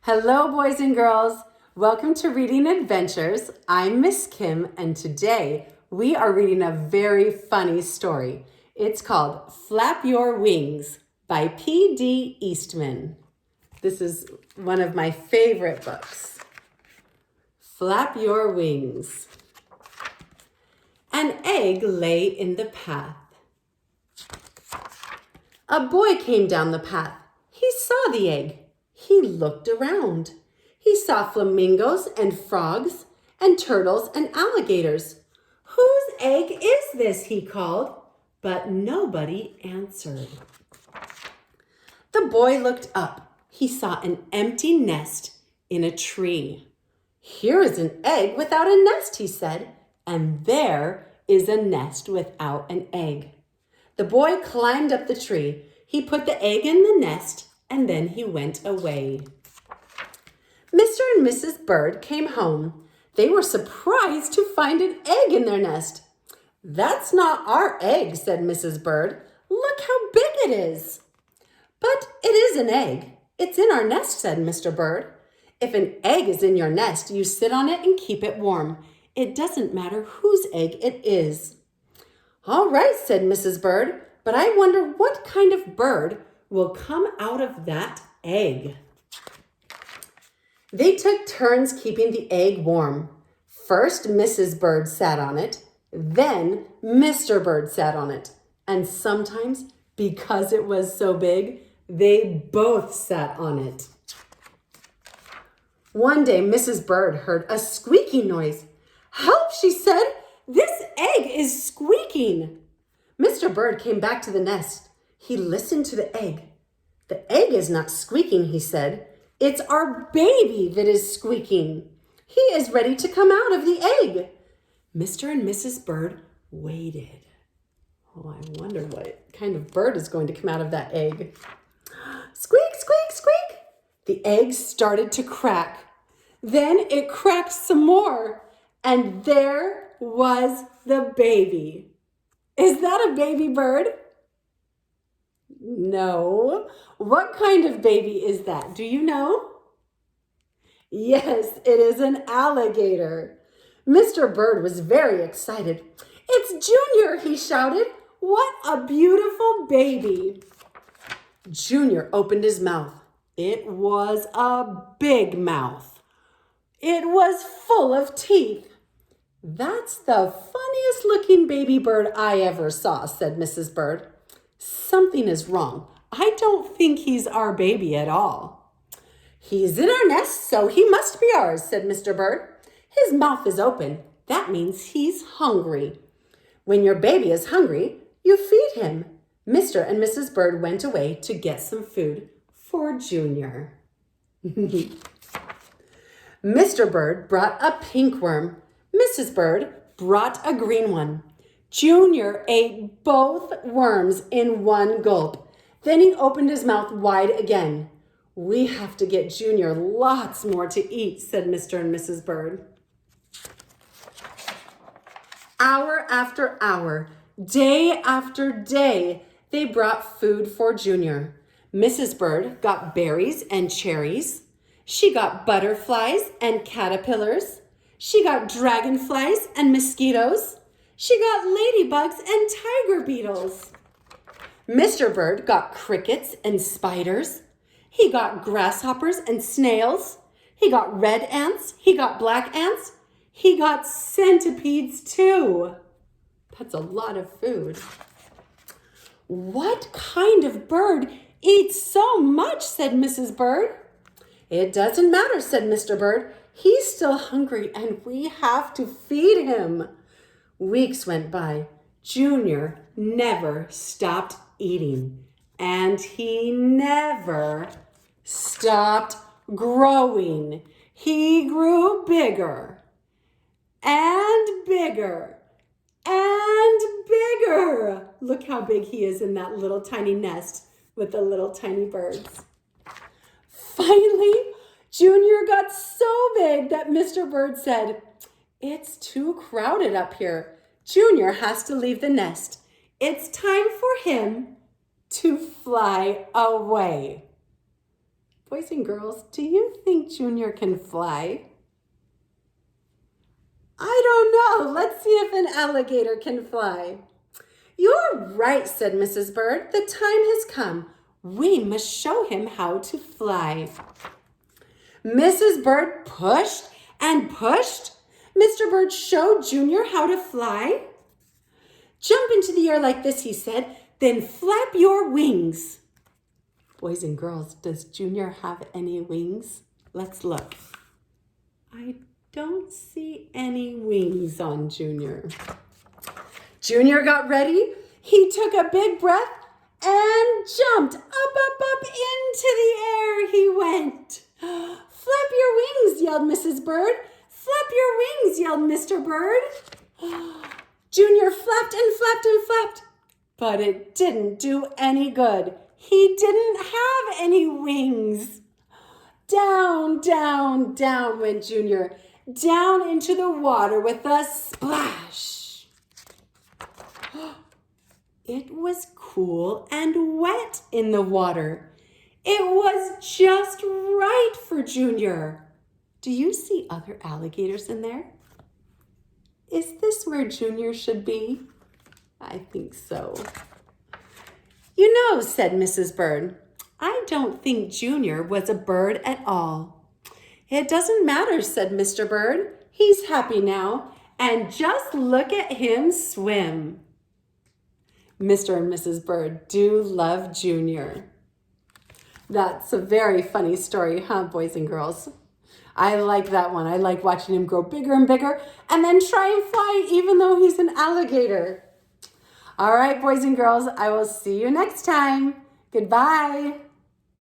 Hello, boys and girls. Welcome to Reading Adventures. I'm Miss Kim, and today we are reading a very funny story. It's called Flap Your Wings by PD Eastman. This is one of my favorite books. Flap Your Wings. An egg lay in the path. A boy came down the path. He saw the egg. He looked around. He saw flamingos and frogs and turtles and alligators. "Whose egg is this?" he called, but nobody answered. The boy looked up. He saw an empty nest in a tree. "Here is an egg without a nest," he said, "and there is a nest without an egg." The boy climbed up the tree. He put the egg in the nest, and then he went away. Mr. and Mrs. Bird came home. They were surprised to find an egg in their nest. "That's not our egg," said Mrs. Bird. "Look how big it is." "But it is an egg. It's in our nest," said Mr. Bird. "If an egg is in your nest, you sit on it and keep it warm. It doesn't matter whose egg it is." "All right," said Mrs. Bird, "but I wonder what kind of bird will come out of that egg." They took turns keeping the egg warm. First, Mrs. Bird sat on it. Then Mr. Bird sat on it. And sometimes, because it was so big, they both sat on it. One day, Mrs. Bird heard a squeaking noise. "Help," she said. "This egg is squeaking." Mr. Bird came back to the nest. He listened to the egg. "The egg is not squeaking," he said. "It's our baby that is squeaking. He is ready to come out of the egg." Mr. and Mrs. Bird waited. Oh, I wonder what kind of bird is going to come out of that egg. Squeak, squeak, squeak. The egg started to crack. Then it cracked some more. And there was the baby. Is that a baby bird? No. What kind of baby is that? Do you know? Yes, it is an alligator. Mr. Bird was very excited. "It's Junior," he shouted. "What a beautiful baby." Junior opened his mouth. It was a big mouth. It was full of teeth. "That's the funniest looking baby bird I ever saw," said Mrs. Bird. "Something is wrong. I don't think he's our baby at all." "He's in our nest, so he must be ours," said Mr. Bird. "His mouth is open. That means he's hungry. When your baby is hungry, you feed him." Mr. and Mrs. Bird went away to get some food for Junior. Mr. Bird brought a pink worm. Mrs. Bird brought a green one. Junior ate both worms in one gulp. Then he opened his mouth wide again. "We have to get Junior lots more to eat," said Mr. and Mrs. Bird. Hour after hour, day after day, they brought food for Junior. Mrs. Bird got berries and cherries. She got butterflies and caterpillars. She got dragonflies and mosquitoes. She got ladybugs and tiger beetles. Mr. Bird got crickets and spiders. He got grasshoppers and snails. He got red ants. He got black ants. He got centipedes too. That's a lot of food. "What kind of bird eats so much?" said Mrs. Bird. "It doesn't matter," said Mr. Bird. "He's still hungry and we have to feed him." Weeks went by. Junior never stopped eating, and he never stopped growing. He grew bigger and bigger and bigger. Look how big he is in that little tiny nest with the little tiny birds. Finally, Junior got so big that Mr. Bird said, "It's too crowded up here. Junior has to leave the nest. It's time for him to fly away." Boys and girls, do you think Junior can fly? I don't know. Let's see if an alligator can fly. You're right, said Mrs. Bird. The time has come. We must show him how to fly. Mrs. Bird pushed and pushed. Mr. Bird showed Junior how to fly. Jump into the air like this, he said, then flap your wings. Boys and girls, does Junior have any wings? Let's look. I don't see any wings on Junior. Junior got ready. He took a big breath and jumped up into the air he went. Flap your wings, yelled Mrs. Bird. Flap your wings, yelled Mr. Bird. Junior flapped and flapped and flapped, but it didn't do any good. He didn't have any wings. Down, down, down went Junior, down into the water with a splash. It was cool and wet in the water. It was just right for Junior. Do you see other alligators in there? Is this where Junior should be? I think so. You know, said Mrs. Bird, I don't think Junior was a bird at all. It doesn't matter, said Mr. Bird. He's happy now, and just look at him swim. Mr. and Mrs. Bird do love Junior. That's a very funny story, huh, boys and girls? I like that one. I like watching him grow bigger and bigger and then try and fly even though he's an alligator. All right, boys and girls, I will see you next time. Goodbye.